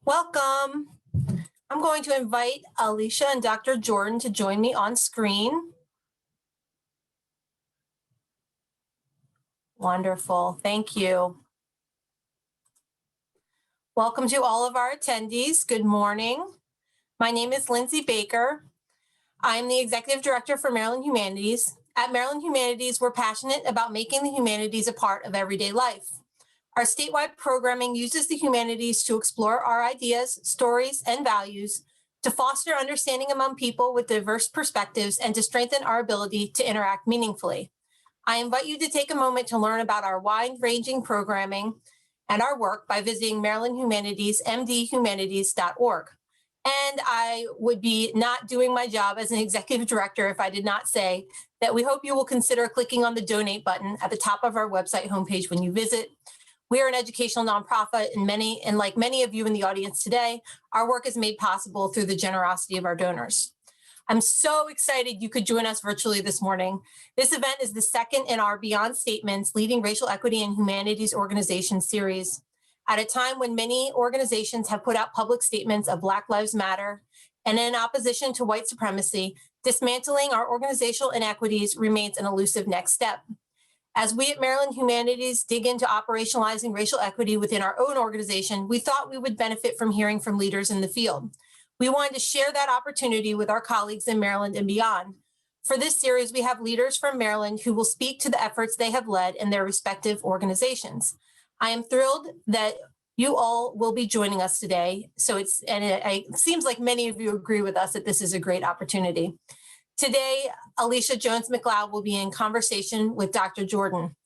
Welcome. I'm going to invite Alicia and Dr. Jordan to join me on screen. Wonderful. Thank you. Welcome to all of our attendees. Good morning. My name is Lindsay Baker. I'm the Executive Director for Maryland Humanities. At Maryland Humanities, we're passionate about making the humanities a part of everyday life. Our statewide programming uses the humanities to explore our ideas, stories, and values, to foster understanding among people with diverse perspectives, and to strengthen our ability to interact meaningfully. I invite you to take a moment to learn about our wide-ranging programming and our work by visiting Maryland Humanities, mdhumanities.org. And I would be not doing my job as an executive director if I did not say that we hope you will consider clicking on the donate button at the top of our website homepage when you visit. We are an educational nonprofit, and like many of you in the audience today, our work is made possible through the generosity of our donors. I'm so excited you could join us virtually this morning. This event is the second in our Beyond Statements, Leading Racial Equity and Humanities Organization series. At a time when many organizations have put out public statements of Black Lives Matter and in opposition to white supremacy, dismantling our organizational inequities remains an elusive next step. As we at Maryland Humanities dig into operationalizing racial equity within our own organization, we thought we would benefit from hearing from leaders in the field. We wanted to share that opportunity with our colleagues in Maryland and beyond. For this series, we have leaders from Maryland who will speak to the efforts they have led in their respective organizations. I am thrilled that you all will be joining us today. It seems like many of you agree with us that this is a great opportunity. Today, Alicia Jones-McLeod will be in conversation with Dr. Jordan.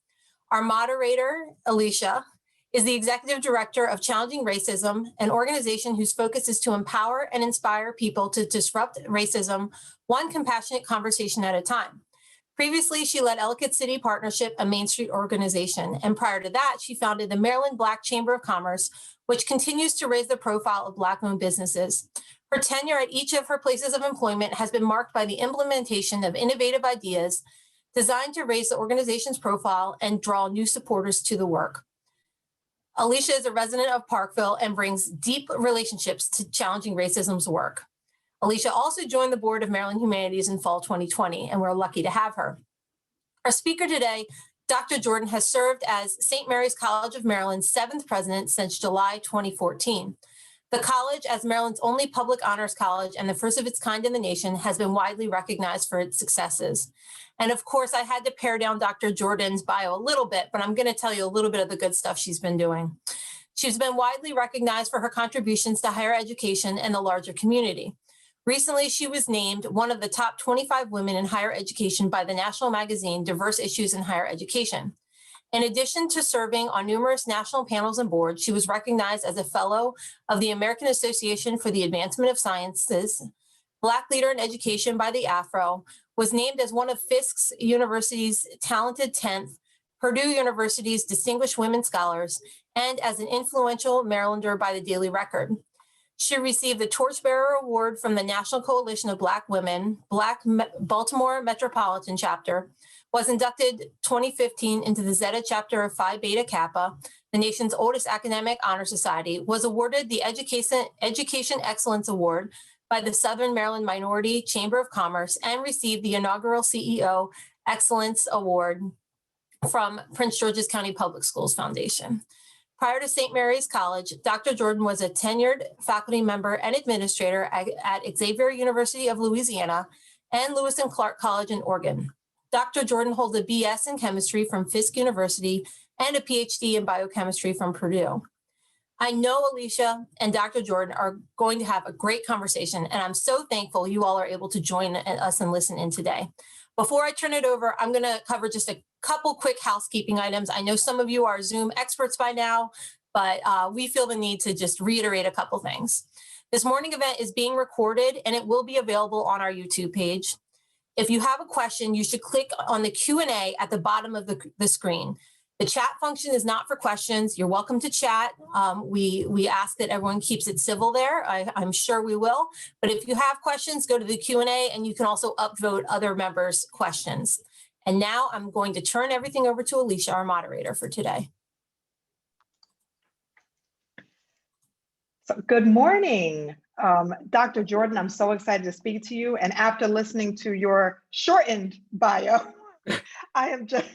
Our moderator, Alicia, is the Executive Director of Challenging Racism, an organization whose focus is to empower and inspire people to disrupt racism, one compassionate conversation at a time. Previously, she led Ellicott City Partnership, a Main Street organization, and prior to that, she founded the Maryland Black Chamber of Commerce, which continues to raise the profile of Black-owned businesses. Her tenure at each of her places of employment has been marked by the implementation of innovative ideas designed to raise the organization's profile and draw new supporters to the work. Alicia is a resident of Parkville and brings deep relationships to Challenging Racism's work. Alicia also joined the board of Maryland Humanities in fall 2020, and we're lucky to have her. Our speaker today, Dr. Jordan, has served as St. Mary's College of Maryland's 7th president since July 2014. The college, as Maryland's only public honors college and the first of its kind in the nation, has been widely recognized for its successes. And of course, I had to pare down Dr. Jordan's bio a little bit, but I'm going to tell you a little bit of the good stuff she's been doing. She's been widely recognized for her contributions to higher education and the larger community. Recently, she was named one of the top 25 women in higher education by the national magazine Diverse Issues in Higher Education. In addition to serving on numerous national panels and boards, she was recognized as a fellow of the American Association for the Advancement of Sciences, Black Leader in Education by the Afro, was named as one of Fisk University's Talented 10th, Purdue University's Distinguished Women Scholars, and as an influential Marylander by the Daily Record. She received the Torchbearer Award from the National Coalition of Black Women, Baltimore Metropolitan Chapter, was inducted 2015 into the Zeta chapter of Phi Beta Kappa, the nation's oldest academic honor society, was awarded the Education Excellence Award by the Southern Maryland Minority Chamber of Commerce, and received the inaugural CEO Excellence Award from Prince George's County Public Schools Foundation. Prior to St. Mary's College, Dr. Jordan was a tenured faculty member and administrator at Xavier University of Louisiana and Lewis and Clark College in Oregon. Dr. Jordan holds a BS in chemistry from Fisk University and a PhD in biochemistry from Purdue. I know Alicia and Dr. Jordan are going to have a great conversation, and I'm so thankful you all are able to join us and listen in today. Before I turn it over, I'm going to cover just a couple quick housekeeping items. I know some of you are Zoom experts by now, but we feel the need to just reiterate a couple things. This morning event is being recorded, and it will be available on our YouTube page. If you have a question, you should click on the Q&A at the bottom of the screen. The chat function is not for questions. You're welcome to chat. We ask that everyone keeps it civil there. I'm sure we will. But if you have questions, go to the Q&A, and you can also upvote other members' questions. And now I'm going to turn everything over to Alicia, our moderator for today. So, good morning, Dr. Jordan. I'm so excited to speak to you. And after listening to your shortened bio, I am just,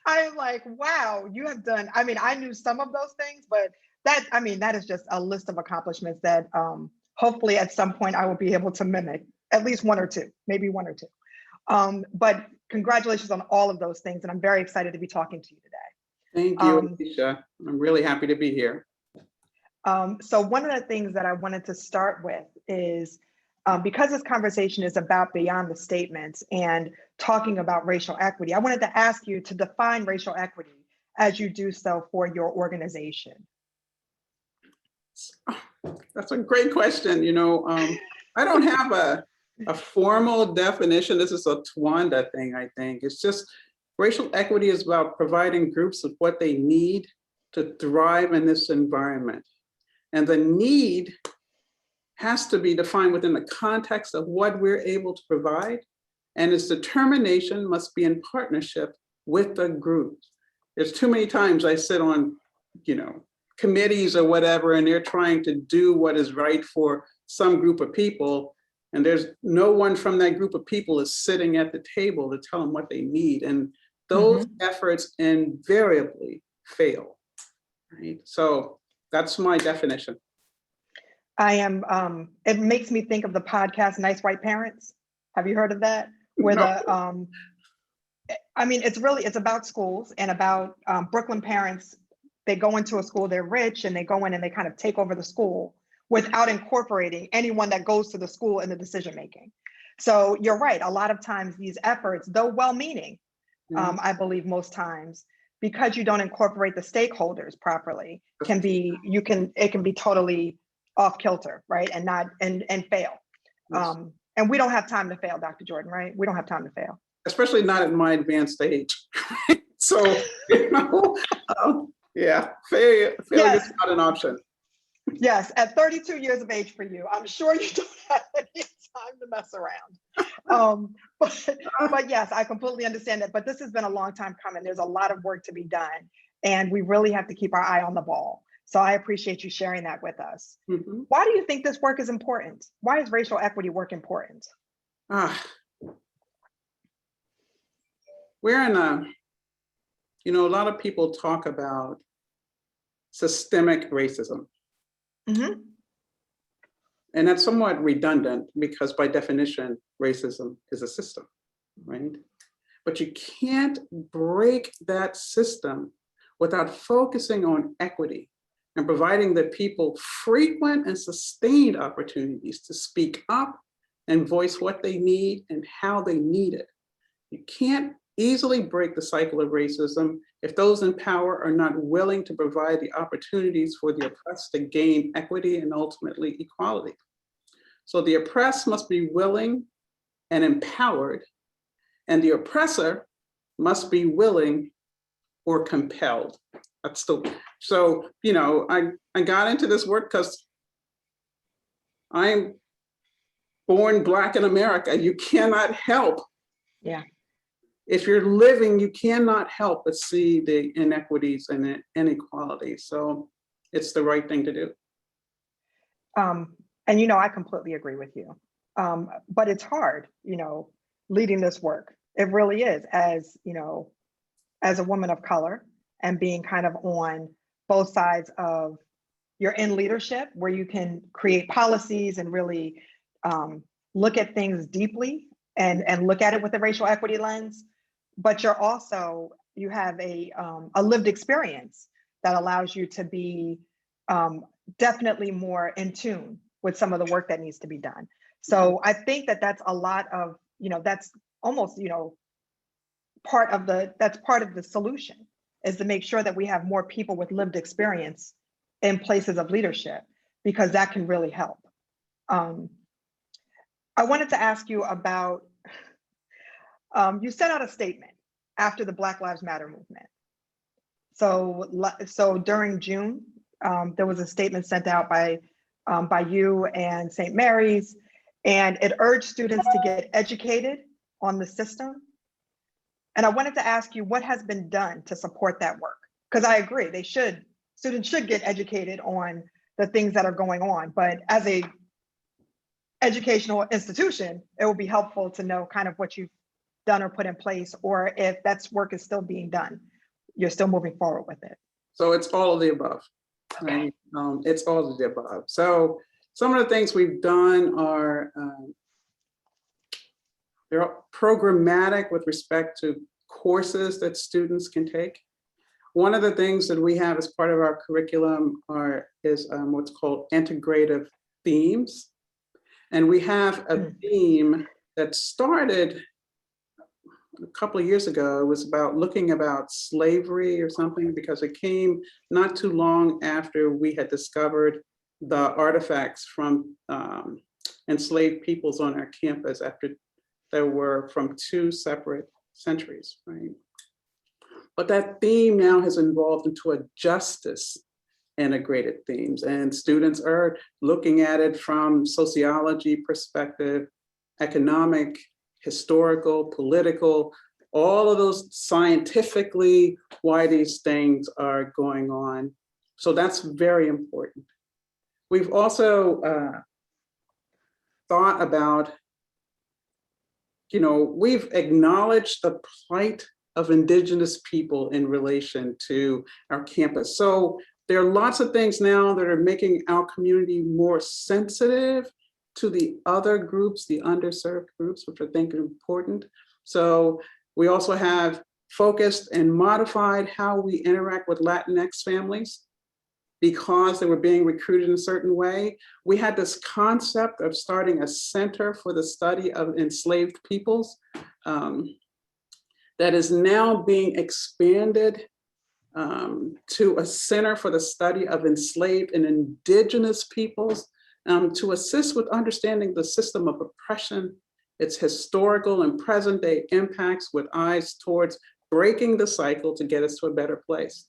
I am like, wow, you have done. I mean, I knew some of those things, but that is just a list of accomplishments that hopefully at some point I will be able to mimic at least one or two, maybe one or two. But congratulations on all of those things. And I'm very excited to be talking to you today. Thank you, Alicia. I'm really happy to be here. So one of the things that I wanted to start with is because this conversation is about beyond the statements and talking about racial equity, I wanted to ask you to define racial equity as you do so for your organization. That's a great question. I don't have a formal definition. This is a Tuajuanda thing, I think. It's just racial equity is about providing groups with what they need to thrive in this environment. And the need has to be defined within the context of what we're able to provide. And its determination must be in partnership with the group. There's too many times I sit on, committees or whatever, and they're trying to do what is right for some group of people. And there's no one from that group of people is sitting at the table to tell them what they need. And those efforts invariably fail, right? So that's my definition. It makes me think of the podcast, Nice White Parents. Have you heard of that? Where No. It's about schools and about Brooklyn parents. They go into a school, they're rich, and they go in and they kind of take over the school without incorporating anyone that goes to the school in the decision-making. So you're right, a lot of times these efforts, though well-meaning, I believe most times, because you don't incorporate the stakeholders properly, it can be totally off kilter, right? And fail. Yes. And we don't have time to fail, Dr. Jordan, right? We don't have time to fail. Especially not at my advanced age. So, yeah, failure is not an option. Yes, at 32 years of age for you, I'm sure you don't have any time to mess around. But yes, I completely understand that. But this has been a long time coming. There's a lot of work to be done, and we really have to keep our eye on the ball. So I appreciate you sharing that with us. Why do you think this work is important? Why is racial equity work important? We're in a lot of people talk about systemic racism. And that's somewhat redundant because by definition, racism is a system, right? But you can't break that system without focusing on equity and providing the people frequent and sustained opportunities to speak up and voice what they need and how they need it. You can't easily break the cycle of racism if those in power are not willing to provide the opportunities for the oppressed to gain equity and ultimately equality. So the oppressed must be willing and empowered, and the oppressor must be willing or compelled. So, I got into this work because I'm born Black in America. You cannot help. Yeah. If you're living, you cannot help but see the inequities and inequalities. So it's the right thing to do. And, I completely agree with you. But it's hard, leading this work. It really is, as a woman of color and being kind of on both sides of, you're in leadership where you can create policies and really look at things deeply and look at it with a racial equity lens. But you have a lived experience that allows you to be definitely more in tune with some of the work that needs to be done. So I think that's a lot of, that's almost, part of the solution is to make sure that we have more people with lived experience in places of leadership, because that can really help. I wanted to ask you about, you sent out a statement after the Black Lives Matter movement. So during June, there was a statement sent out by you and St. Mary's, and it urged students to get educated on the system. And I wanted to ask you what has been done to support that work? Because I agree, students should get educated on the things that are going on. But as a educational institution, it will be helpful to know kind of what you've done or put in place, or if that's work is still being done, you're still moving forward with it. So it's all of the above. Okay. Right? It's all of the above. So some of the things we've done are they're programmatic with respect to courses that students can take. One of the things that we have as part of our curriculum is what's called integrative themes. And we have a theme that started a couple of years ago. It was about looking about slavery or something, because it came not too long after we had discovered the artifacts from enslaved peoples on our campus after they were from 2 separate centuries, right? But that theme now has evolved into a justice integrated themes, and students are looking at it from sociology perspective, economic, historical, political, all of those scientifically why these things are going on. So that's very important. We've also thought about, we've acknowledged the plight of Indigenous people in relation to our campus. So there are lots of things now that are making our community more sensitive to the other groups, the underserved groups, which I think are important. So we also have focused and modified how we interact with Latinx families because they were being recruited in a certain way. We had this concept of starting a center for the study of enslaved peoples that is now being expanded to a center for the study of enslaved and Indigenous peoples to assist with understanding the system of oppression, its historical and present day impacts with eyes towards breaking the cycle to get us to a better place.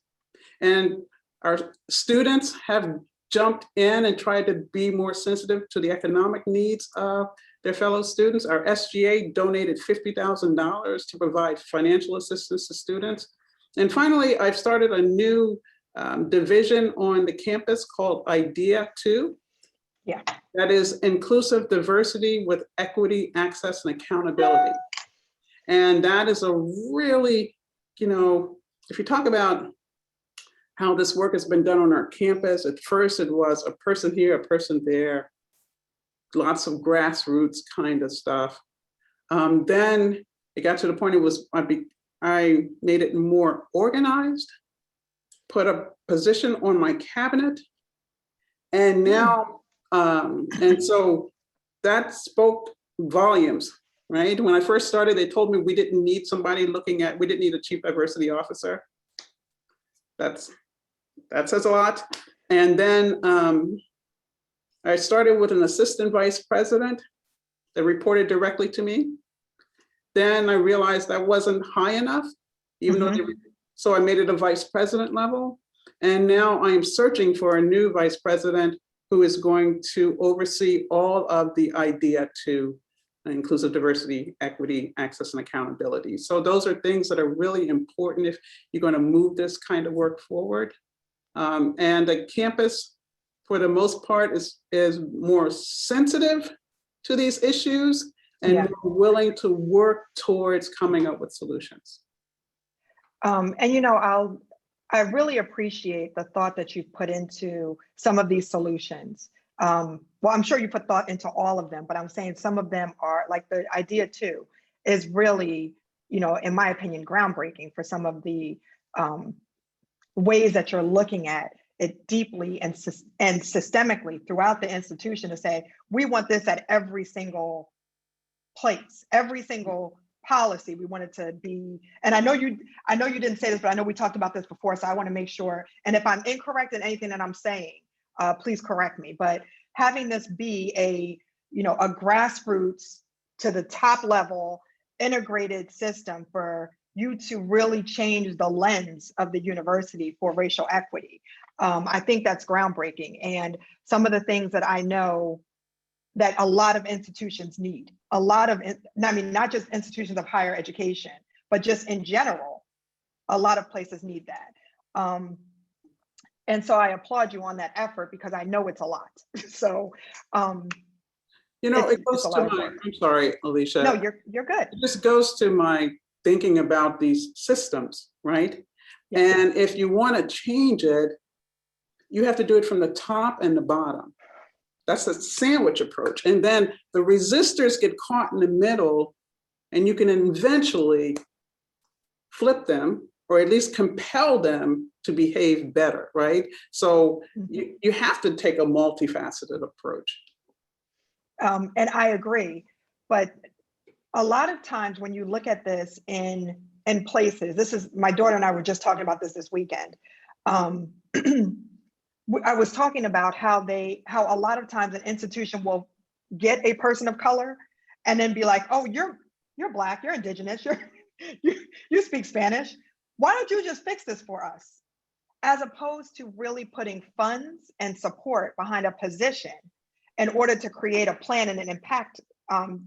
And our students have jumped in and tried to be more sensitive to the economic needs of their fellow students. Our SGA donated $50,000 to provide financial assistance to students. And finally, I've started a new division on the campus called Idea 2. Yeah. That is inclusive diversity with equity, access, and accountability. And that is a really, if you talk about how this work has been done on our campus, at first it was a person here, a person there, lots of grassroots kind of stuff. Then it got to the point I made it more organized, put a position on my cabinet, and now, and so that spoke volumes, right? When I first started, they told me we didn't need somebody we didn't need a chief diversity officer. That says a lot. And then I started with an assistant vice president that reported directly to me. Then I realized that wasn't high enough, even though so I made it a vice president level. And now I am searching for a new vice president who is going to oversee all of the Idea 2, inclusive diversity, equity, access, and accountability. So those are things that are really important if you're going to move this kind of work forward. And the campus, for the most part, is more sensitive to these issues and more willing to work towards coming up with solutions. And I really appreciate the thought that you've put into some of these solutions. Well, I'm sure you put thought into all of them, but I'm saying some of them are, like the Idea 2 is really, in my opinion, groundbreaking for some of the ways that you're looking at it deeply and systemically throughout the institution to say, we want this at every single place, every single policy. We want it to be, and I know you didn't say this, but I know we talked about this before, so I want to make sure, and if I'm incorrect in anything that I'm saying, please correct me, but having this be a grassroots to the top level integrated system for you to really change the lens of the university for racial equity. I think that's groundbreaking. And some of the things that I know that a lot of institutions need, not just institutions of higher education, but just in general, a lot of places need that. And so I applaud you on that effort because I know it's a lot. So You know, it it's goes a to lot of my, work. I'm sorry, Alicia. No, you're good. It just goes to my thinking about these systems, right? Yeah. And if you want to change it, you have to do it from the top and the bottom. That's a sandwich approach. And then the resistors get caught in the middle, and you can eventually flip them, or at least compel them to behave better, right? So you have to take a multifaceted approach. And I agree, but a lot of times when you look at this in places, this is, my daughter and I were just talking about this weekend. I was talking about how a lot of times an institution will get a person of color and then be like, oh, you're Black, you're Indigenous, you speak Spanish. Why don't you just fix this for us? As opposed to really putting funds and support behind a position in order to create a plan and an impact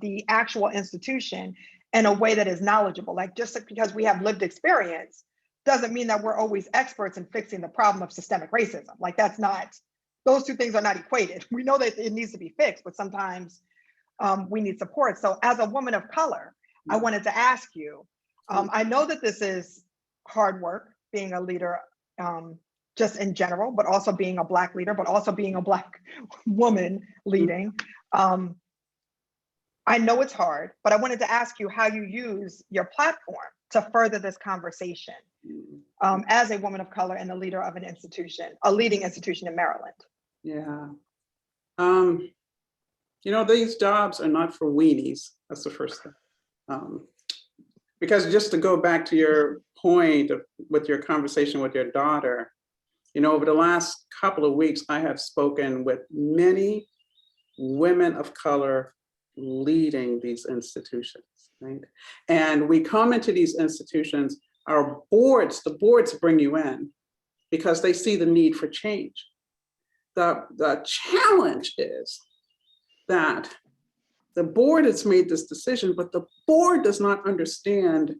the actual institution in a way that is knowledgeable. Like, just because we have lived experience doesn't mean that we're always experts in fixing the problem of systemic racism. Like, that's not, those two things are not equated. We know that it needs to be fixed, but sometimes we need support. So as a woman of color, I wanted to ask you, I know that this is hard work, being a leader just in general, but also being a Black leader, but also being a Black woman leading. I know it's hard, but I wanted to ask you how you use your platform to further this conversation as a woman of color and the leader of an institution, a leading institution in Maryland. Yeah. You know, these jobs are not for weenies. That's the first thing. Because just to go back to your point with your conversation with your daughter, you know, over the last couple of weeks, I have spoken with many women of color leading these institutions, right? And we come into these institutions, our boards, the boards bring you in because they see the need for change. The challenge is that the board has made this decision, but the board does not understand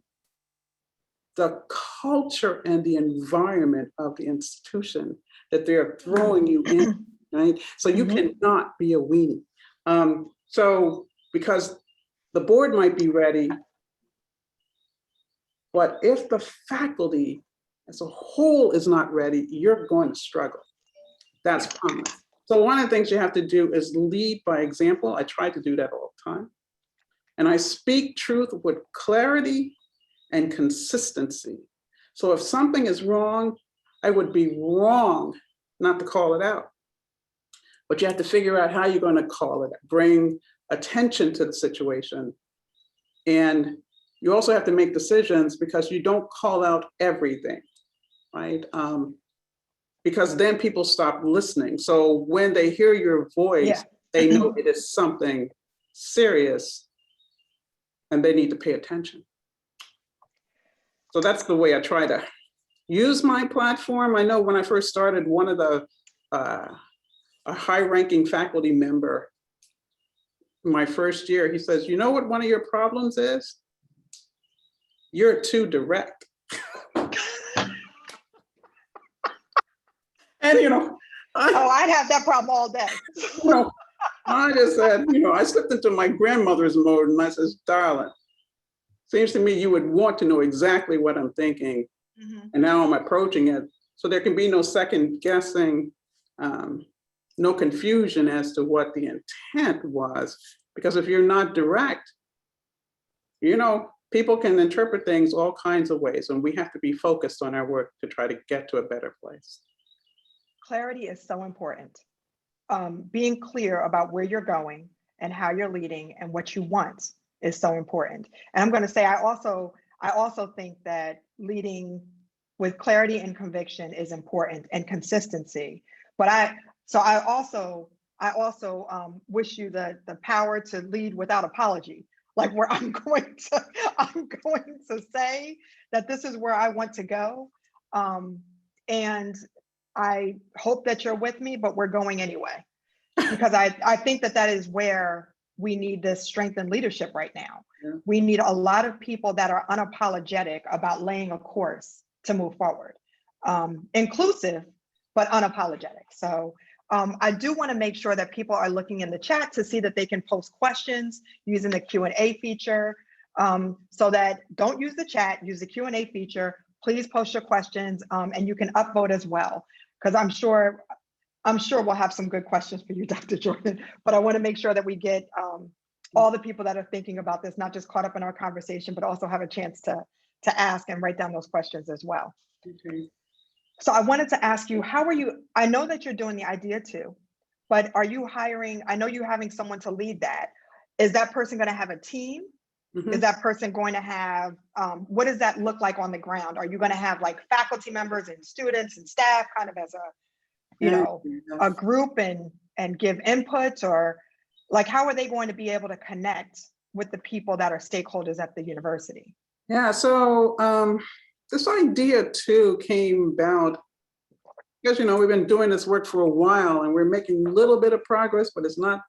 the culture and the environment of the institution that they're throwing you in, right? So you cannot be a weenie. So because the board might be ready, but if the faculty as a whole is not ready, you're going to struggle. That's common. So one of the things you have to do is lead by example. I try to do that all the time. And I speak truth with clarity and consistency. So if something is wrong, I would be wrong not to call it out. But you have to figure out how you're going to call it, bring attention to the situation. And you also have to make decisions because you don't call out everything, right? Because then people stop listening. So when they hear your voice, they know it is something serious and they need to pay attention. So that's the way I try to use my platform. I know when I first started, one of the a high-ranking faculty member, my first year, he says, you know what one of your problems is? You're too direct. And, you know, I'd have that problem all day. You know, I just said, you know, I slipped into my grandmother's mode and I says, darling, seems to me you would want to know exactly what I'm thinking. And now I'm approaching it. So there can be no second guessing, no confusion as to what the intent was. Because if you're not direct, you know, people can interpret things all kinds of ways, and we have to be focused on our work to try to get to a better place. Clarity is so important. Being clear about where you're going and how you're leading and what you want is so important. And I'm going to say, I also think that leading with clarity and conviction is important, and consistency. But I also wish you the power to lead without apology. Like, where I'm going to say that this is where I want to go. And I hope that you're with me, but we're going anyway. Because I think that is where we need this strengthened leadership right now. Yeah. We need a lot of people that are unapologetic about laying a course to move forward. Inclusive, but unapologetic. So I do want to make sure that people are looking in the chat to see that they can post questions using the Q&A feature. So that don't use the chat, use the Q&A feature. Please post your questions, and you can upvote as well, because I'm sure we'll have some good questions for you, Dr. Jordan. But I want to make sure that we get all the people that are thinking about this, not just caught up in our conversation, but also have a chance to ask and write down those questions as well. Okay. So I wanted to ask you, how are you? I know that you're doing the idea too, but are you hiring? I know you're having someone to lead that. Is that person going to have a team? Mhm. Is that person going to have, what does that look like on the ground? Are you going to have like faculty members and students and staff kind of as a, a group and give inputs, or like, how are they going to be able to connect with the people that are stakeholders at the university? Yeah, so this idea too came about because, we've been doing this work for a while and we're making a little bit of progress, but it's not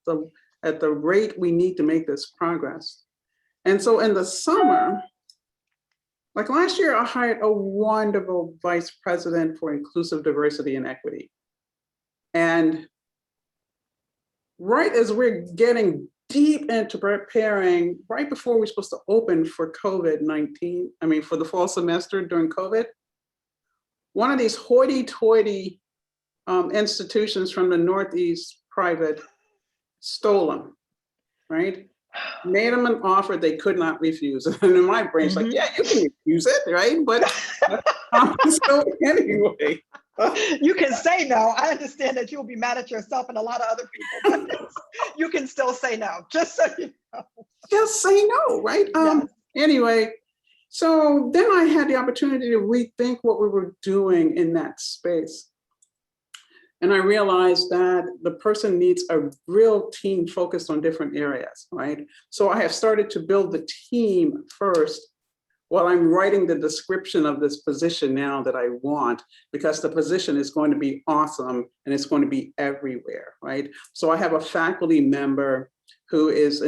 at the rate we need to make this progress. And so in the summer, like last year, I hired a wonderful vice president for inclusive diversity and equity. And right as we're getting deep into preparing, right before we're supposed to open for COVID-19, for the fall semester during COVID, one of these hoity-toity institutions from the Northeast private stole them, right? Made them an offer they could not refuse. And in my brain, it's like, yeah, you can refuse it, right? But so anyway. You can say no. I understand that you'll be mad at yourself and a lot of other people, but you can still say no, just so you know. Just say no, right? Yes. Anyway, so then I had the opportunity to rethink what we were doing in that space. And I realized that the person needs a real team focused on different areas, right? So I have started to build the team first while I'm writing the description of this position now that I want, because the position is going to be awesome and it's going to be everywhere, right? So I have a faculty member who is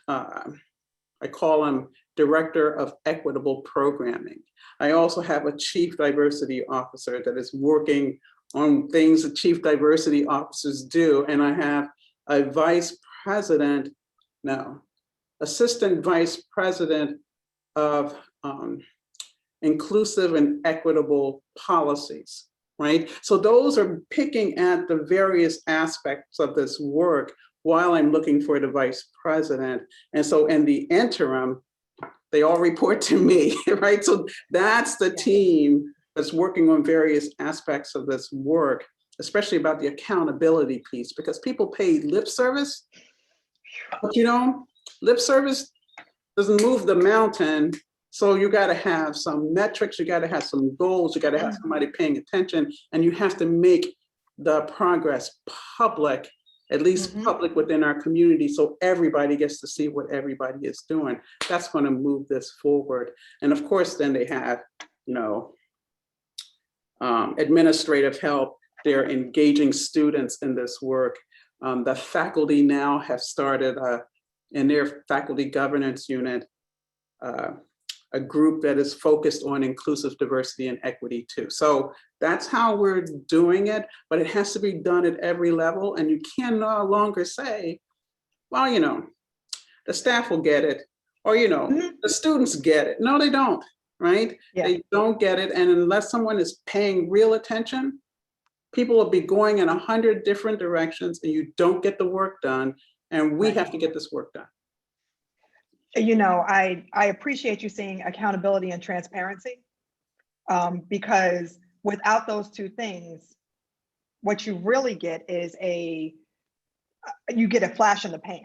I call him Director of Equitable Programming. I also have a Chief Diversity Officer that is working on things that Chief Diversity Officers do. And I have a Assistant Vice President of Inclusive and Equitable Policies, right? So those are picking at the various aspects of this work while I'm looking for the Vice President. And so in the interim, they all report to me, right? So that's the team that's working on various aspects of this work, especially about the accountability piece, because people pay lip service, but lip service doesn't move the mountain. So you got to have some metrics, you got to have some goals, you got to have somebody paying attention, and you have to make the progress public, at least public within our community, so everybody gets to see what everybody is doing. That's going to move this forward. And of course, then they have, administrative help. They're engaging students in this work. The faculty now have started in their faculty governance unit, a group that is focused on inclusive diversity and equity too. So that's how we're doing it, but it has to be done at every level. And you can no longer say, well, the staff will get it, or, the students get it. No, they don't, right? Yeah. They don't get it. And unless someone is paying real attention, people will be going in 100 different directions and you don't get the work done. And we have to get this work done. I appreciate you saying accountability and transparency, because without those two things, what you really get is you get a flash in the pan.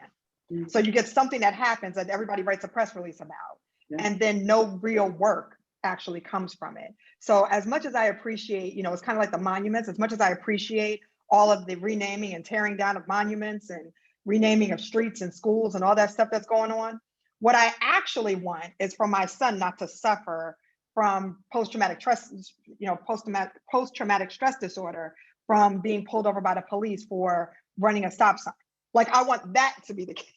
So you get something that happens that everybody writes a press release about, and then no real work actually comes from it. So as much as I appreciate, it's kind of like the monuments, as much as I appreciate all of the renaming and tearing down of monuments and renaming of streets and schools and all that stuff that's going on, what I actually want is for my son not to suffer from post-traumatic stress disorder from being pulled over by the police for running a stop sign. Like, I want that to be the case.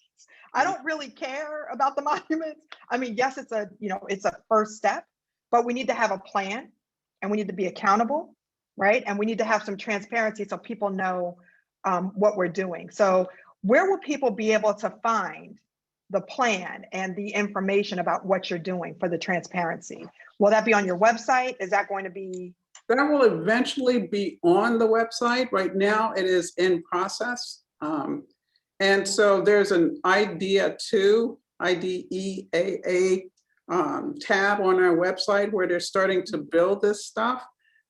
I don't really care about the monuments. Yes, it's a first step, but we need to have a plan and we need to be accountable. right? And we need to have some transparency so people know what we're doing. So where will people be able to find the plan and the information about what you're doing for the transparency? Will that be on your website? Is that going to be? That will eventually be on the website. Right now, it is in process. And so there's an IDEA tab on our website where they're starting to build this stuff.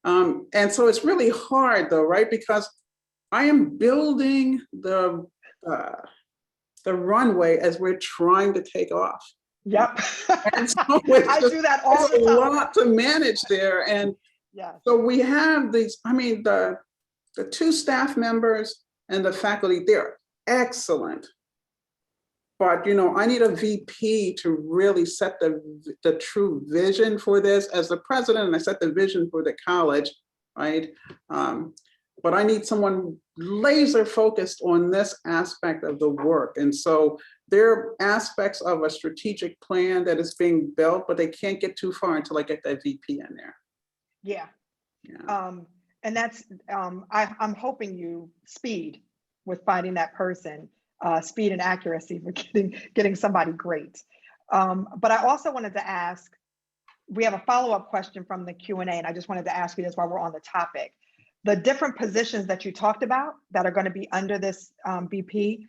And so it's really hard though, right? Because I am building the runway as we're trying to take off. Yep. And so I do that all the time. There's a lot to manage there. And yes. So we have these, I mean, the 2 staff members and the faculty, they're excellent. But, you know, I need a VP to really set the true vision for this. As the president, and I set the vision for the college, right? But I need someone laser focused on this aspect of the work. And so there are aspects of a strategic plan that is being built, but they can't get too far until I get that VP in there. Yeah. Yeah. And that's, I'm hoping you speed with finding that person, speed and accuracy for getting somebody great. But I also wanted to ask, we have a follow-up question from the Q&A, and I just wanted to ask you this while we're on the topic. The different positions that you talked about that are going to be under this VP,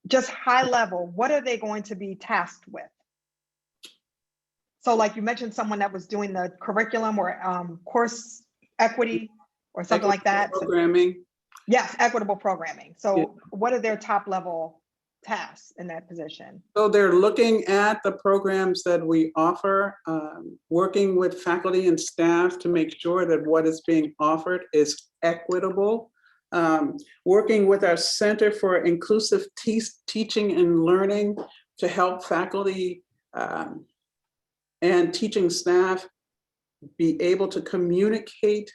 just high level, what are they going to be tasked with? So like you mentioned someone that was doing the curriculum or course equity or something like that. Programming. Yes, equitable programming. So Yeah. What are their top level tasks in that position? So they're looking at the programs that we offer, working with faculty and staff to make sure that what is being offered is equitable, working with our Center for Inclusive Teaching and Learning to help faculty and teaching staff be able to communicate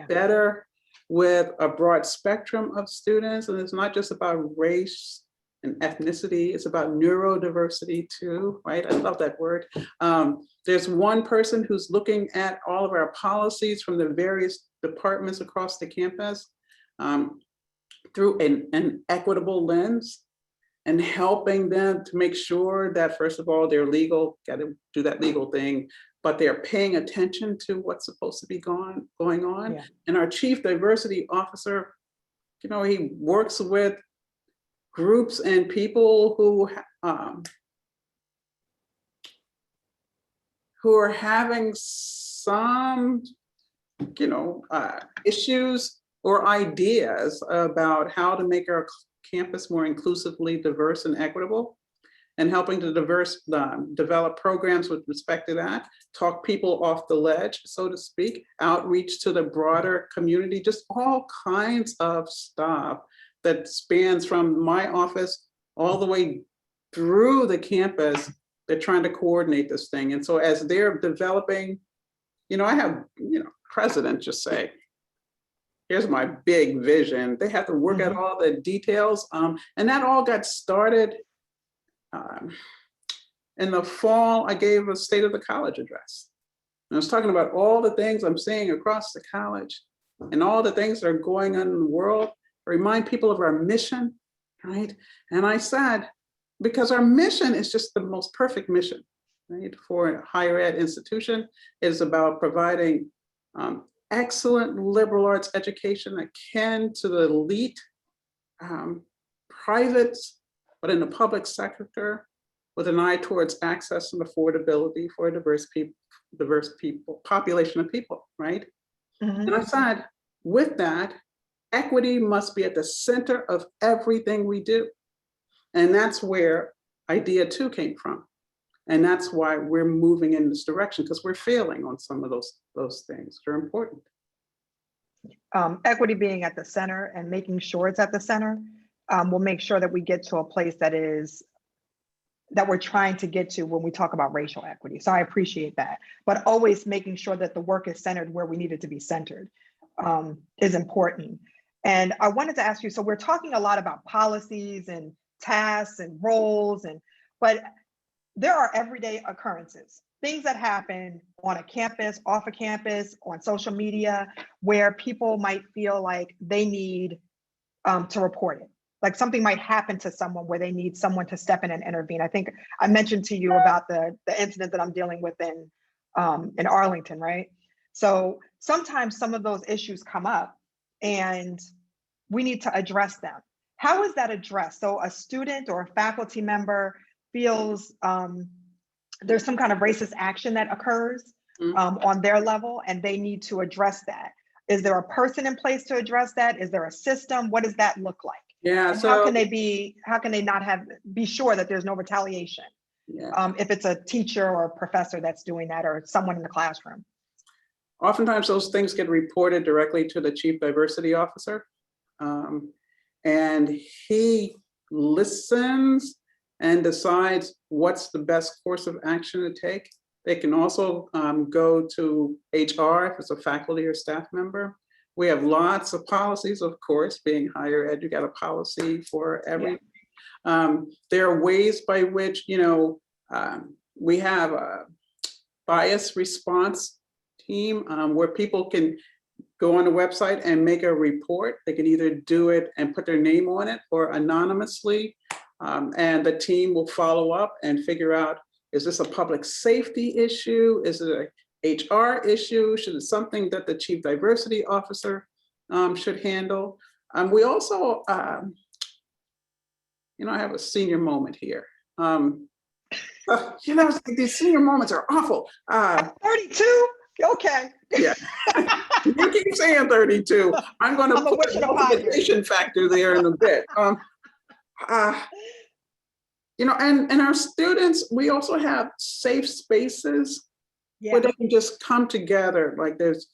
better with a broad spectrum of students. And it's not just about race and ethnicity, it's about neurodiversity too, right? I love that word. There's one person who's looking at all of our policies from the various departments across the campus through an equitable lens, and helping them to make sure that, first of all, they're legal, got to do that legal thing, but they're paying attention to what's supposed to be going on. Yeah. And our chief diversity officer, you know, he works with groups and people who are having some, you know, issues or ideas about how to make our campus more inclusively diverse and equitable, and helping to develop programs with respect to that, talk people off the ledge, so to speak, outreach to the broader community, just all kinds of stuff that spans from my office all the way through the campus. They're trying to coordinate this thing. And so as they're developing, you know, I have, you know, president just say, here's my big vision. They have to work out all the details. And that all got started in the fall. I gave a State of the College address. And I was talking about all the things I'm seeing across the college and all the things that are going on in the world. I remind people of our mission, right? And I said, because our mission is just the most perfect mission, right? For a higher ed institution, it is about providing excellent liberal arts education akin to the elite private, but in the public sector, with an eye towards access and affordability for a diverse population of people, right? And I said, with that, equity must be at the center of everything we do. And that's where Idea 2 came from. And that's why we're moving in this direction, because we're failing on some of those things that are important. Equity being at the center and making sure it's at the center will make sure that we get to a place that we're trying to get to when we talk about racial equity. So I appreciate that, but always making sure that the work is centered where we need it to be centered is important. And I wanted to ask you, so we're talking a lot about policies and tasks and roles, but there are everyday occurrences things that happen on a campus, off a campus, on social media, where people might feel like they need to report it. Like something might happen to someone where they need someone to step in and intervene. I think I mentioned to you about the incident that I'm dealing with in Arlington, right? So sometimes some of those issues come up and we need to address them. How is that addressed? So a student or a faculty member feels there's some kind of racist action that occurs on their level and they need to address that. Is there a person in place to address that? Is there a system? What does that look like? Yeah. And So how can they not be sure that there's no retaliation? yeah. If it's a teacher or a professor that's doing that or someone in the classroom? Oftentimes those things get reported directly to the chief diversity officer. And he listens and decides what's the best course of action to take. They can also go to HR if it's a faculty or staff member. We have lots of policies, of course, being higher ed, you got a policy for everything. Yeah. There are ways by which, we have a bias response team where people can go on the website and make a report. They can either do it and put their name on it or anonymously. And the team will follow up and figure out, is this a public safety issue? Is it a HR issue? Should it something that the chief diversity officer should handle? We also, I have a senior moment here. These senior moments are awful. 32? Okay. Yeah. You keep saying 32. I'm going to put a multiplication factor there in a bit. And our students, we also have safe spaces where they can just come together. Like there's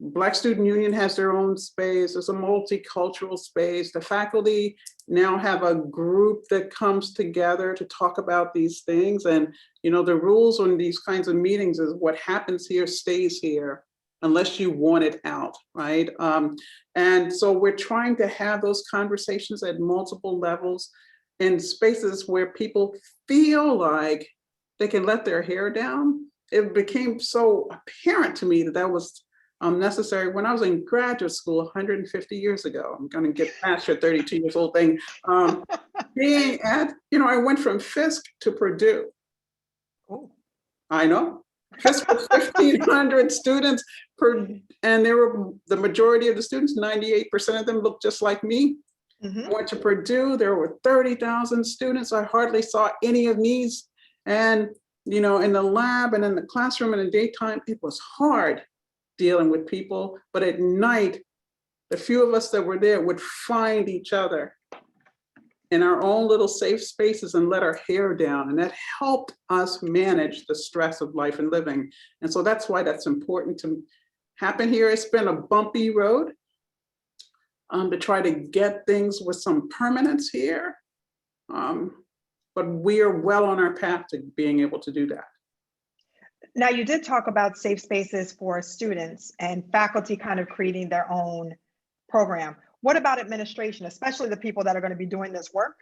Black Student Union has their own space. There's a multicultural space. The faculty now have a group that comes together to talk about these things. And, the rules on these kinds of meetings is what happens here stays here unless you want it out, right? And so we're trying to have those conversations at multiple levels in spaces where people feel like they can let their hair down. It became so apparent to me that was necessary when I was in graduate school 150 years ago. I'm going to get past your 32 years old thing. Being at, I went from Fisk to Purdue. Oh. I know. Fisk was 1,500 students and the majority of the students, 98% of them looked just like me. I went to Purdue, there were 30,000 students. I hardly saw any of these. And, in the lab and in the classroom in the daytime, it was hard dealing with people. But at night, the few of us that were there would find each other in our own little safe spaces and let our hair down. And that helped us manage the stress of life and living. And so that's why that's important to happen here. It's been a bumpy road. To try to get things with some permanence here. But we are well on our path to being able to do that. Now, you did talk about safe spaces for students and faculty kind of creating their own program. What about administration, especially the people that are going to be doing this work?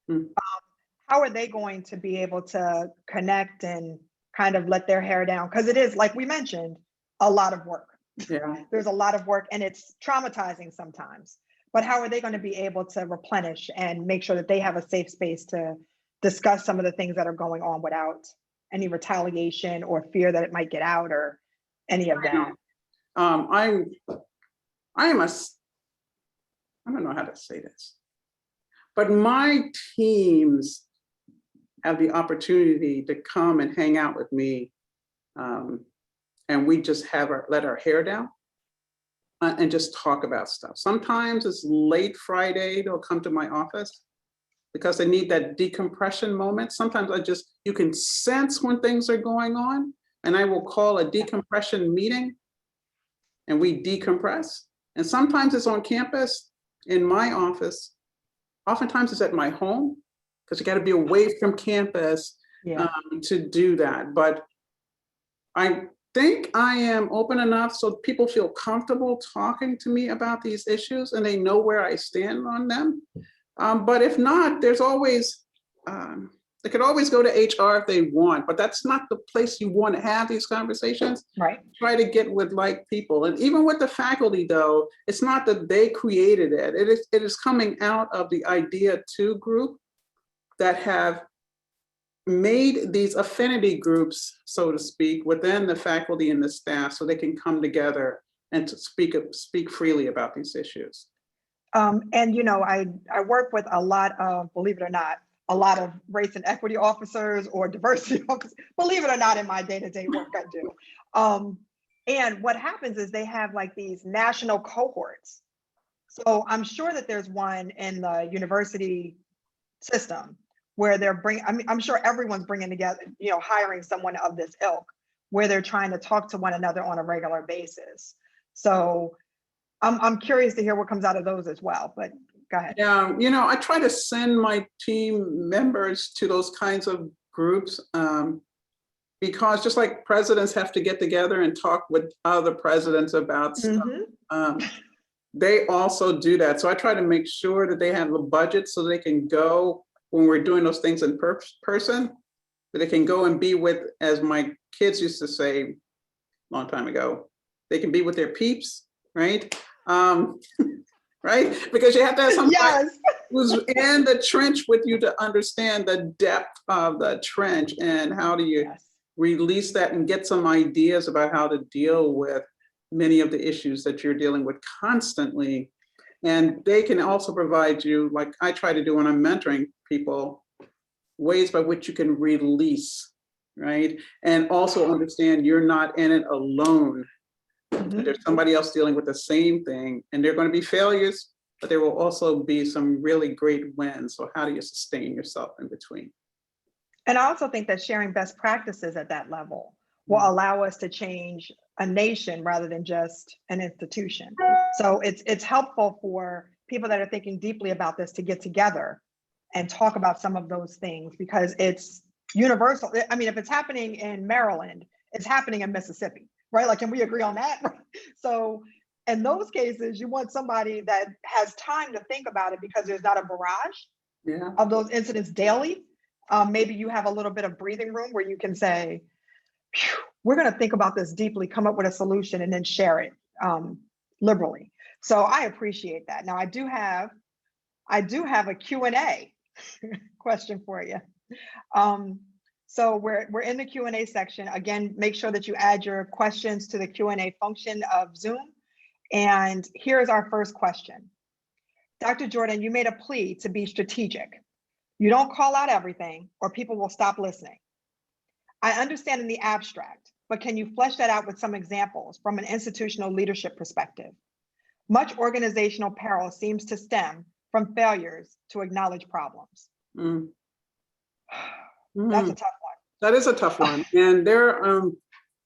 How are they going to be able to connect and kind of let their hair down? Because it is, like we mentioned, a lot of work. Yeah. There's a lot of work and it's traumatizing sometimes, but how are they going to be able to replenish and make sure that they have a safe space to discuss some of the things that are going on without any retaliation or fear that it might get out or any of that? I don't know how to say this, but my teams have the opportunity to come and hang out with me. And we just let our hair down and just talk about stuff. Sometimes it's late Friday, they'll come to my office because they need that decompression moment. Sometimes you can sense when things are going on, and I will call a decompression meeting and we decompress. And sometimes it's on campus in my office. Oftentimes it's at my home because you got to be away from campus to do that. But I think I am open enough so people feel comfortable talking to me about these issues and they know where I stand on them. But if not, there's always They could always go to HR if they want, but that's not the place you want to have these conversations. Right. Try to get with like people. And even with the faculty though, it's not that they created it. It is coming out of the Idea 2 group that have made these affinity groups, so to speak, within the faculty and the staff so they can come together and to speak freely about these issues. And you know, I work with a lot of, believe it or not, a lot of race and equity officers or diversity officers, believe it or not, in my day-to-day work I do. And what happens is they have like these national cohorts. So I'm sure that there's one in the university system where they're bringing, I mean, I'm sure everyone's bringing together, you know, hiring someone of this ilk, where they're trying to talk to one another on a regular basis. So I'm curious to hear what comes out of those as well, but go ahead. Yeah, you know, I try to send my team members to those kinds of groups because just like presidents have to get together and talk with other presidents about stuff, they also do that. So I try to make sure that they have a budget so they can go when we're doing those things in person, that they can go and be with, as my kids used to say a long time ago, they can be with their peeps, right? Right? Because you have to have somebody who's in the trench with you to understand the depth of the trench and how do you release that and get some ideas about how to deal with many of the issues that you're dealing with constantly. And they can also provide you, like I try to do when I'm mentoring people, ways by which you can release, right? And also understand you're not in it alone. There's somebody else dealing with the same thing, and they're going to be failures, but there will also be some really great wins. So how do you sustain yourself in between? And I also think that sharing best practices at that level will allow us to change a nation rather than just an institution. So it's helpful for people that are thinking deeply about this to get together and talk about some of those things, because it's universal. I mean, if it's happening in Maryland, it's happening in Mississippi, right? Like, can we agree on that? So in those cases, you want somebody that has time to think about it, because there's not a barrage of those incidents daily. Maybe you have a little bit of breathing room where you can say, we're going to think about this deeply, come up with a solution, and then share it liberally. So I appreciate that. Now I do have a Q&A question for you. So we're in the Q&A section. Again, make sure that you add your questions to the Q&A function of Zoom. And here's our first question. Dr. Jordan, you made a plea to be strategic. You don't call out everything or people will stop listening. I understand in the abstract, but can you flesh that out with some examples from an institutional leadership perspective? Much organizational peril seems to stem from failures to acknowledge problems. That's a tough one. That is a tough one. And there,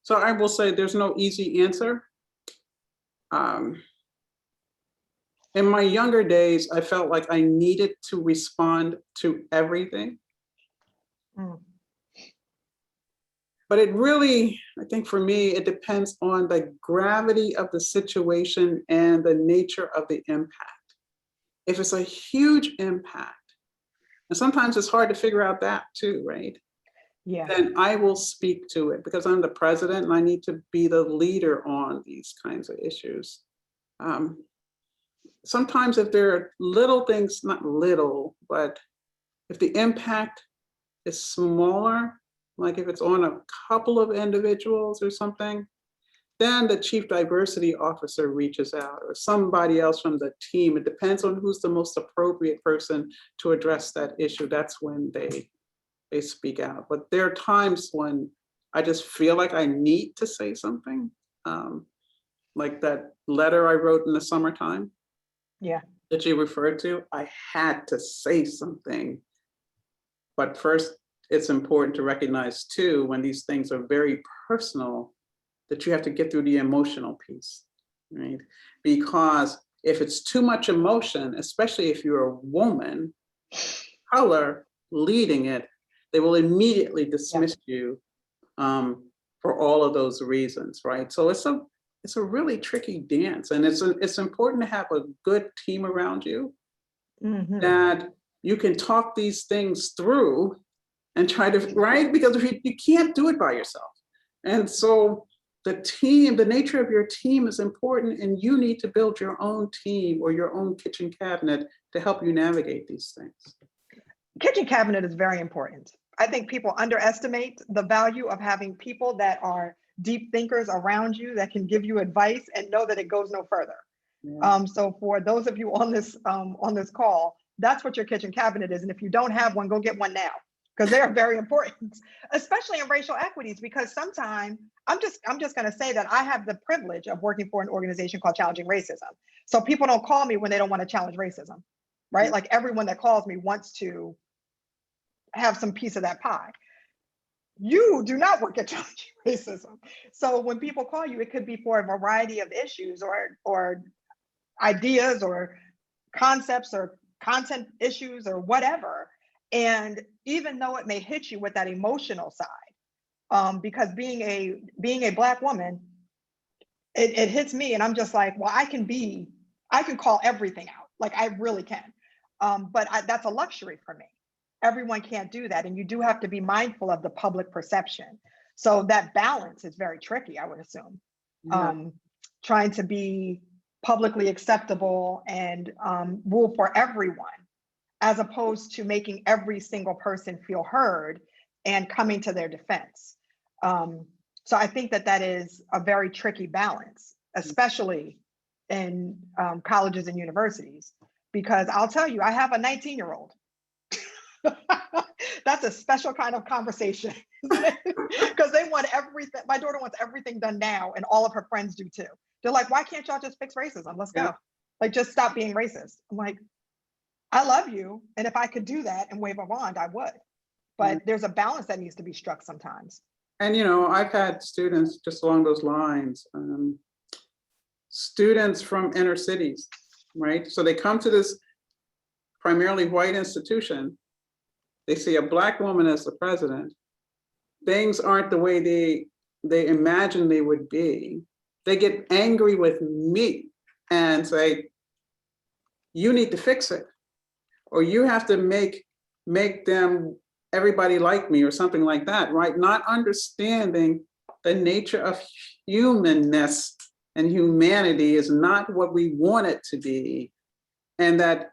so I will say there's no easy answer. In my younger days, I felt like I needed to respond to everything. But it really, I think for me, it depends on the gravity of the situation and the nature of the impact. If it's a huge impact, and sometimes it's hard to figure out that too, right? Yeah. Then I will speak to it because I'm the president and I need to be the leader on these kinds of issues. Sometimes if there are little things, not little, but if the impact is smaller, like if it's on a couple of individuals or something, then the chief diversity officer reaches out or somebody else from the team. It depends on who's the most appropriate person to address that issue. That's when they speak out. But there are times when I just feel like I need to say something, like that letter I wrote in the summertime. That you referred to. I had to say something. But first, it's important to recognize too, when these things are very personal, that you have to get through the emotional piece, right? Because if it's too much emotion, especially if you're a woman, color leading it, they will immediately dismiss you for all of those reasons, right? So it's a really tricky dance, and it's important to have a good team around you that you can talk these things through and try to, right? Because if you can't do it by yourself. And so the team, the nature of your team is important, and you need to build your own team or your own kitchen cabinet to help you navigate these things. Kitchen cabinet is very important. I think people underestimate the value of having people that are deep thinkers around you that can give you advice and know that it goes no further. Yeah. So for those of you on this call, that's what your kitchen cabinet is. And if you don't have one, go get one now, because they are very important, especially in racial equities. Because sometimes I'm just going to say that I have the privilege of working for an organization called Challenging Racism. So people don't call me when they don't want to challenge racism, right? Mm-hmm. Like everyone that calls me wants to have some piece of that pie. You do not work at Challenging Racism. So when people call you, it could be for a variety of issues or ideas or concepts or content issues or whatever. And even though it may hit you with that emotional side, because being a Black woman, it hits me, and I'm just like, well, I can call everything out. Like I really can. But that's a luxury for me. Everyone can't do that. And you do have to be mindful of the public perception. So that balance is very tricky, I would assume. Yeah. Trying to be publicly acceptable and rule for everyone, as opposed to making every single person feel heard and coming to their defense. So I think that is a very tricky balance, especially in colleges and universities, because I'll tell you, I have a 19-year-old. That's a special kind of conversation, because they want everything. My daughter wants everything done now, and all of her friends do too. They're like, why can't y'all just fix racism? Let's go. Yeah. Like, just stop being racist. I'm like, I love you. And if I could do that and wave a wand, I would. But there's a balance that needs to be struck sometimes. And, I've had students just along those lines, students from inner cities, right? So they come to this primarily white institution. They see a Black woman as the president. Things aren't the way they imagine they would be. They get angry with me and say, you need to fix it, or you have to make them everybody like me, or something like that, right? Not understanding the nature of humanness and humanity is not what we want it to be, and that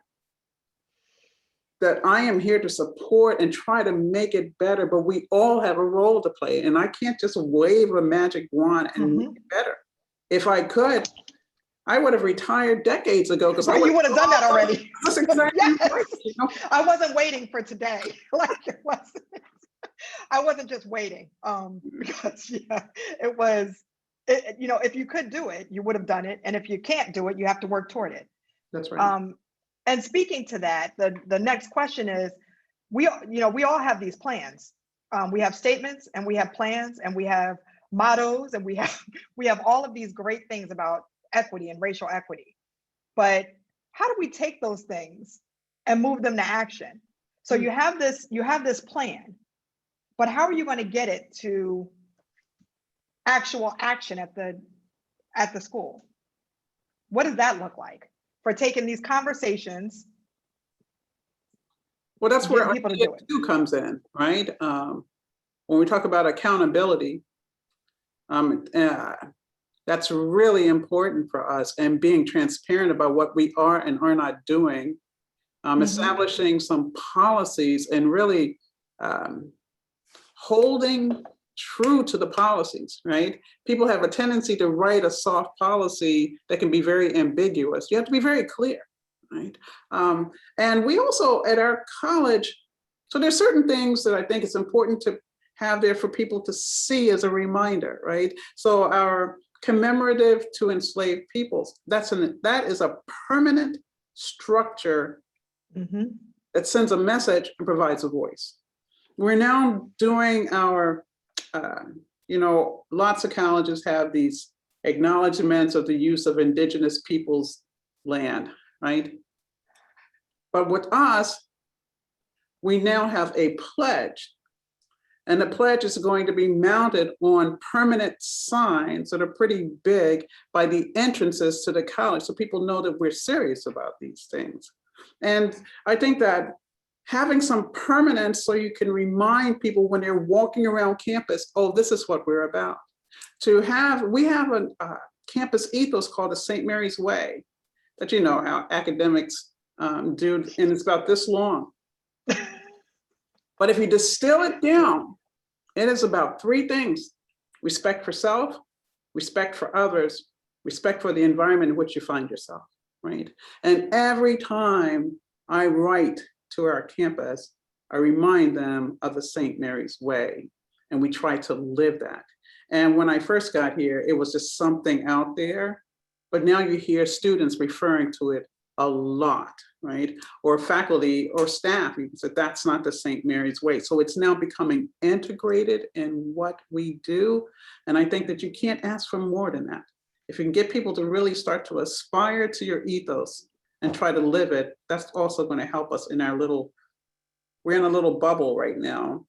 I am here to support and try to make it better, but we all have a role to play, and I can't just wave a magic wand and make it better. If I could, I would have retired decades ago, because you would have done that already. That's exactly Yes. right. I wasn't waiting for today. Like it wasn't. I wasn't just waiting. Because it was. If you could do it, you would have done it, and if you can't do it, you have to work toward it. That's right. And speaking to that, the next question is, we all have these plans. We have statements, and we have plans, and we have mottos, and we have all of these great things about equity and racial equity. But how do we take those things and move them to action? So you have this plan, but how are you going to get it to actual action at the school? What does that look like for taking these conversations? Well, that's where people to do it too comes in, right? When we talk about accountability, that's really important for us, and being transparent about what we are and are not doing, establishing some policies, and really holding true to the policies, right? People have a tendency to write a soft policy that can be very ambiguous. You have to be very clear, right? And we also at our college, so there's certain things that I think it's important to have there for people to see as a reminder, right? So our commemorative to enslaved peoples, that is a permanent structure that sends a message and provides a voice. We're now doing our, lots of colleges have these acknowledgements of the use of indigenous peoples' land, right? But with us, we now have a pledge, and the pledge is going to be mounted on permanent signs that are pretty big by the entrances to the college, so people know that we're serious about these things. And I think that having some permanence so you can remind people when they're walking around campus, oh, this is what we're about. We have a campus ethos called the St. Mary's Way that you know how academics do, and it's about this long. But if you distill it down, it is about three things: respect for self, respect for others, respect for the environment in which you find yourself, right? And every time I write to our campus, I remind them of the St. Mary's Way, and we try to live that. And when I first got here, it was just something out there, but now you hear students referring to it a lot, right? Or faculty or staff even said, that's not the St. Mary's Way. So it's now becoming integrated in what we do. And I think that you can't ask for more than that. If you can get people to really start to aspire to your ethos and try to live it, that's also going to help us in we're in a little bubble right now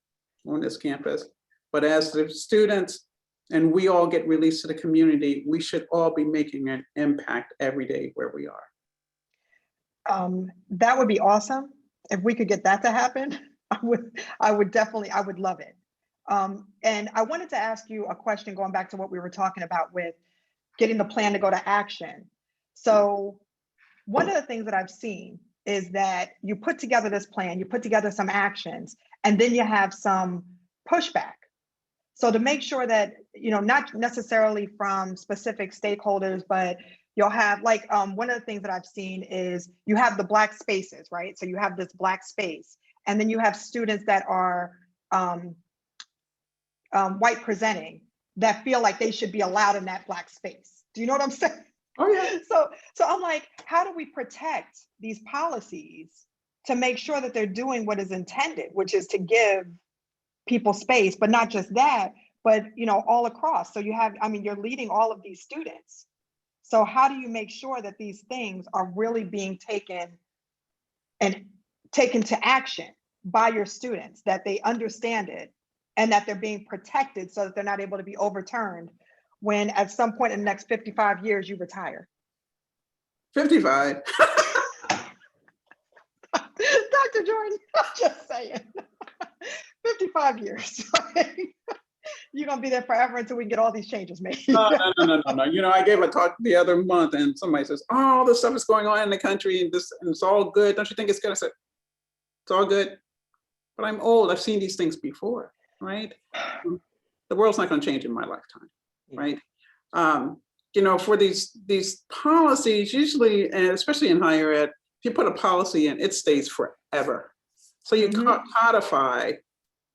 on this campus. But as the students and we all get released to the community, we should all be making an impact every day where we are. That would be awesome. If we could get that to happen, I would love it. And I wanted to ask you a question going back to what we were talking about with getting the plan to go to action. So one of the things that I've seen is that you put together this plan, you put together some actions, and then you have some pushback. So to make sure that, not necessarily from specific stakeholders, but you'll have one of the things that I've seen is you have the Black spaces, right? So you have this Black space, and then you have students that are white presenting that feel like they should be allowed in that Black space. Do you know what I'm saying? Oh yeah. So I'm like, how do we protect these policies to make sure that they're doing what is intended, which is to give people space, but not just that, but all across. So you're leading all of these students. So how do you make sure that these things are really being taken to action by your students, that they understand it and that they're being protected so that they're not able to be overturned when at some point in the next 55 years you retire? 55. Dr. Jordan, I'm just saying. 55 years. You're gonna be there forever until we get all these changes made. No. I gave a talk the other month and somebody says, oh, all this stuff is going on in the country and it's all good. Don't you think it's good? I said, it's all good, but I'm old. I've seen these things before, right? The world's not gonna change in my lifetime, right? For these policies, usually, and especially in higher ed, if you put a policy in, it stays forever. So you codify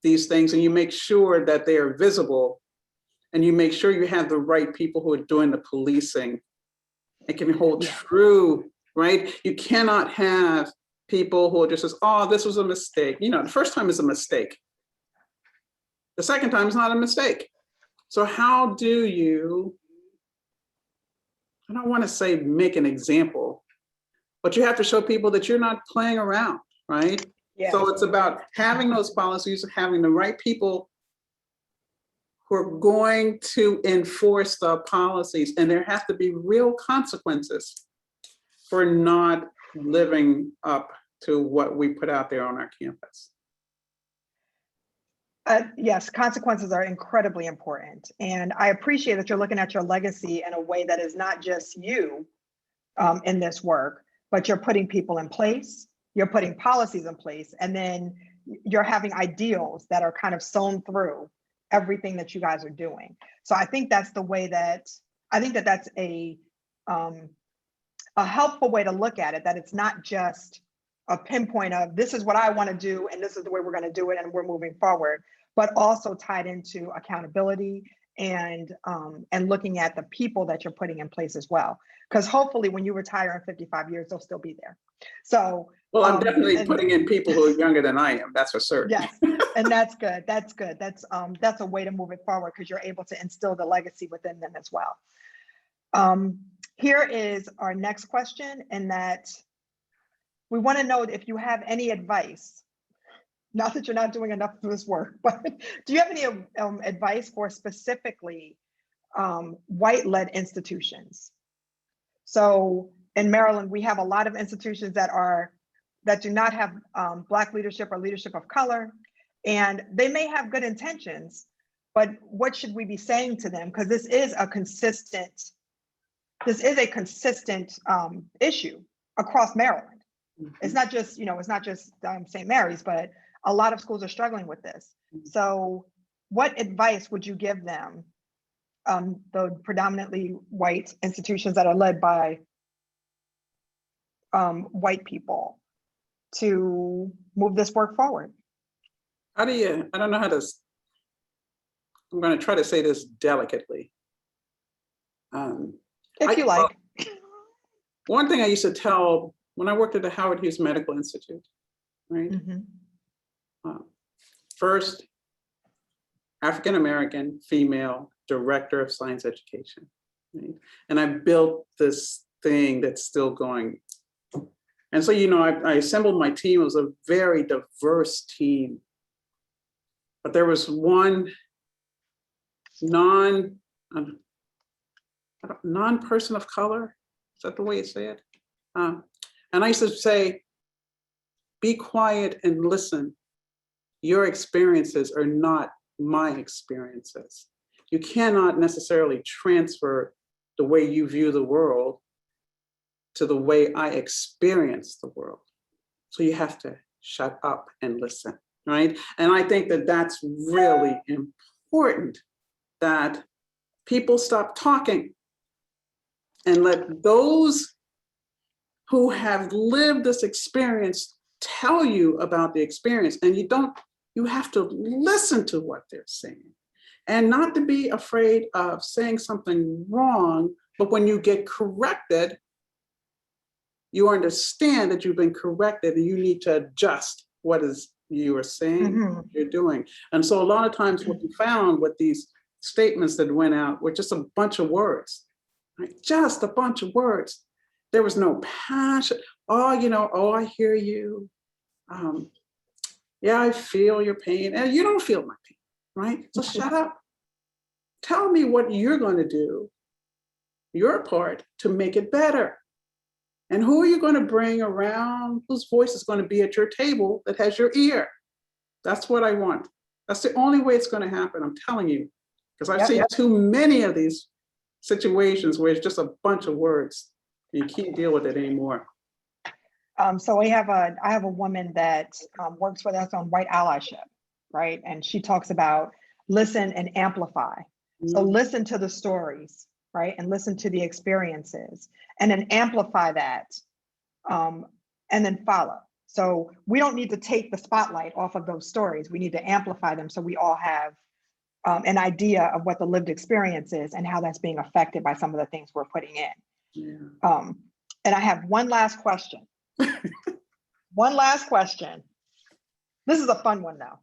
these things and you make sure that they are visible and you make sure you have the right people who are doing the policing and can hold true, right? You cannot have people who are just says, oh, this was a mistake. The first time is a mistake. The second time is not a mistake. So how do you, I don't want to say make an example, but you have to show people that you're not playing around, right? Yeah. So it's about having those policies, having the right people who are going to enforce the policies, and there have to be real consequences for not living up to what we put out there on our campus. Yes, consequences are incredibly important. And I appreciate that you're looking at your legacy in a way that is not just you in this work, but you're putting people in place, you're putting policies in place, and then you're having ideals that are kind of sewn through everything that you guys are doing. So I think that's the way that's a helpful way to look at it, that it's not just a pinpoint of this is what I want to do and this is the way we're going to do it and we're moving forward, but also tied into accountability and looking at the people that you're putting in place as well. Because hopefully when you retire in 55 years, they'll still be there. So well, I'm definitely putting in people who are younger than I am. That's for certain. Yes, and that's good. That's good. That's a way to move it forward because you're able to instill the legacy within them as well. Here is our next question, and that we want to know if you have any advice. Not that you're not doing enough of this work, but do you have any advice for specifically white-led institutions? So in Maryland, we have a lot of institutions that are that do not have Black leadership or leadership of color. And they may have good intentions, but what should we be saying to them? Because this is a consistent issue across Maryland. It's not just, St. Mary's, but a lot of schools are struggling with this. So what advice would you give them, the predominantly white institutions that are led by white people, to move this work forward? I don't know how to, I'm going to try to say this delicately. If you like. One thing I used to tell when I worked at the Howard Hughes Medical Institute, right? First, African-American female director of science education, right? And I built this thing that's still going. And so, I assembled my team. It was a very diverse team, but there was one non-person of color. Is that the way you say it? And I used to say, be quiet and listen. Your experiences are not my experiences. You cannot necessarily transfer the way you view the world to the way I experience the world. So you have to shut up and listen, right? And I think that that's really important, that people stop talking and let those who have lived this experience tell you about the experience. And you have to listen to what they're saying, and not to be afraid of saying something wrong, but when you get corrected, you understand that you've been corrected and you need to adjust what is you are saying, you're doing. And so a lot of times what we found with these statements that went out were just a bunch of words, right? Just a bunch of words. There was no passion. Oh, I hear you. Yeah, I feel your pain. And you don't feel my pain, right? So shut up. Tell me what you're going to do, your part, to make it better. And who are you going to bring around, whose voice is going to be at your table that has your ear? That's what I want. That's the only way it's going to happen, I'm telling you. Because I've seen too many of these situations where it's just a bunch of words. You can't deal with it anymore. So I have a woman that works with us on white allyship, right? And she talks about listen and amplify. So listen to the stories, right? And listen to the experiences, and then amplify that, and then follow. So we don't need to take the spotlight off of those stories. We need to amplify them so we all have an idea of what the lived experience is and how that's being affected by some of the things we're putting in. And I have one last question. One last question. This is a fun one though.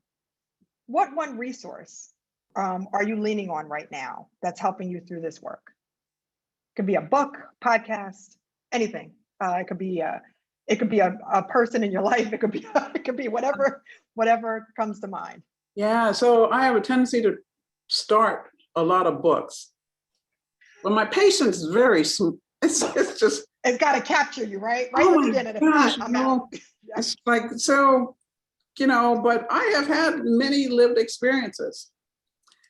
What one resource are you leaning on right now that's helping you through this work? It could be a book, podcast, anything. It could be a person in your life. It could be whatever comes to mind. Yeah, so I have a tendency to start a lot of books, but my patience is very small. It's got to capture you, right? Oh at the beginning. Gosh, I'm out. It's like, so, but I have had many lived experiences.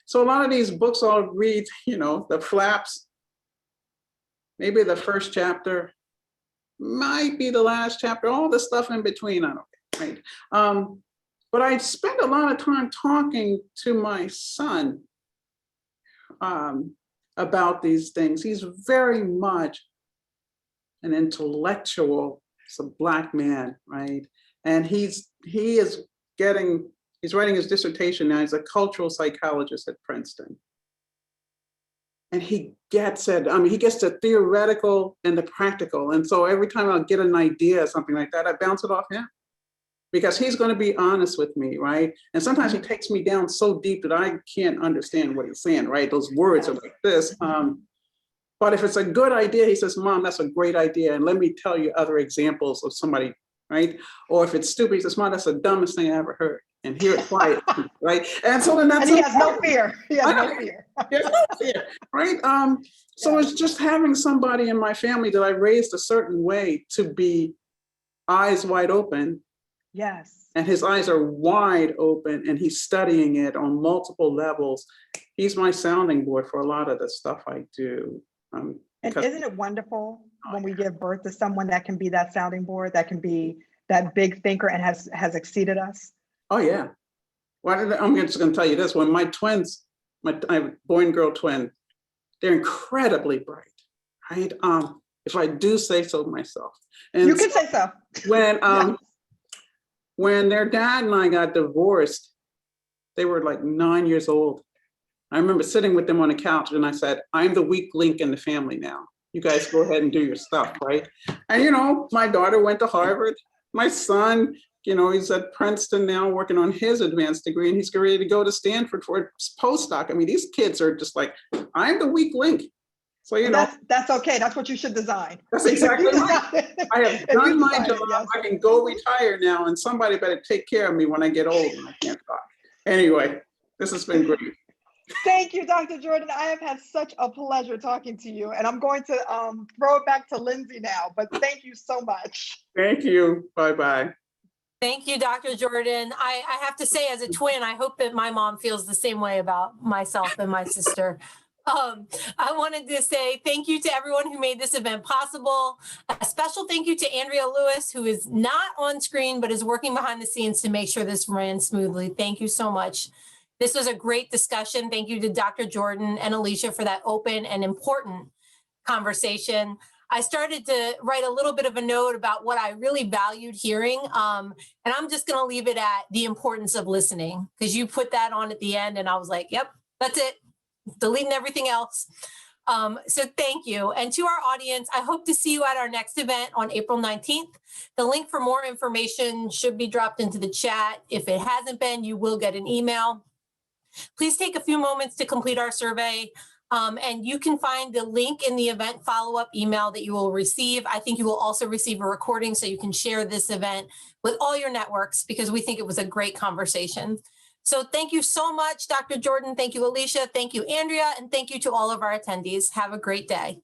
So a lot of these books I'll read, the flaps, maybe the first chapter, might be the last chapter, all the stuff in between, I don't know, right? But I spend a lot of time talking to my son about these things. He's very much an intellectual. He's a Black man, right? And he's writing his dissertation now. He's a cultural psychologist at Princeton. And he gets it. He gets the theoretical and the practical. And so every time I'll get an idea or something like that, I bounce it off him, because he's going to be honest with me, right? And sometimes he takes me down so deep that I can't understand what he's saying, right? Those words are like this. But if it's a good idea, he says, Mom, that's a great idea. And let me tell you other examples of somebody, right? Or if it's stupid, he says, Mom, that's the dumbest thing I ever heard. And hear it quiet, right? And so then that's— And he has no fear. He has no fear. He has no fear, right? So it's just having somebody in my family that I raised a certain way to be eyes wide open. Yes. And his eyes are wide open and he's studying it on multiple levels. He's my sounding board for a lot of the stuff I do. And isn't it wonderful when we give birth to someone that can be that sounding board, that can be that big thinker and has exceeded us? Oh yeah. Well, I'm just going to tell you this. When my twins, I have a boy and girl twin, they're incredibly bright, right? If I do say so myself. And you can say so. When Yes. when their dad and I got divorced, they were like 9 years old. I remember sitting with them on a couch and I said, I'm the weak link in the family now. You guys go ahead and do your stuff, right? And, you know, my daughter went to Harvard. My son, you know, he's at Princeton now working on his advanced degree and he's ready to go to Stanford for his postdoc. I mean, these kids are just like, I'm the weak link. So, you know. That's okay. That's what you should design. That's exactly right. I have done my job. Yes. I can go retire now and somebody better take care of me when I get old and I can't talk. Anyway, this has been great. Thank you, Dr. Jordan. I have had such a pleasure talking to you, and I'm going to throw it back to Lindsay now, but thank you so much. Thank you. Bye-bye. Thank you, Dr. Jordan. I have to say, as a twin, I hope that my mom feels the same way about myself and my sister. I wanted to say thank you to everyone who made this event possible. A special thank you to Andrea Lewis, who is not on screen, but is working behind the scenes to make sure this ran smoothly. Thank you so much. This was a great discussion. Thank you to Dr. Jordan and Alicia for that open and important conversation. I started to write a little bit of a note about what I really valued hearing. And I'm just going to leave it at the importance of listening, because you put that on at the end and I was like, yep, that's it. Deleting everything else. So thank you. And to our audience, I hope to see you at our next event on April 19th. The link for more information should be dropped into the chat. If it hasn't been, you will get an email. Please take a few moments to complete our survey. And you can find the link in the event follow-up email that you will receive. I think you will also receive a recording so you can share this event with all your networks, because we think it was a great conversation. So thank you so much, Dr. Jordan. Thank you, Alicia. Thank you, Andrea. And thank you to all of our attendees. Have a great day.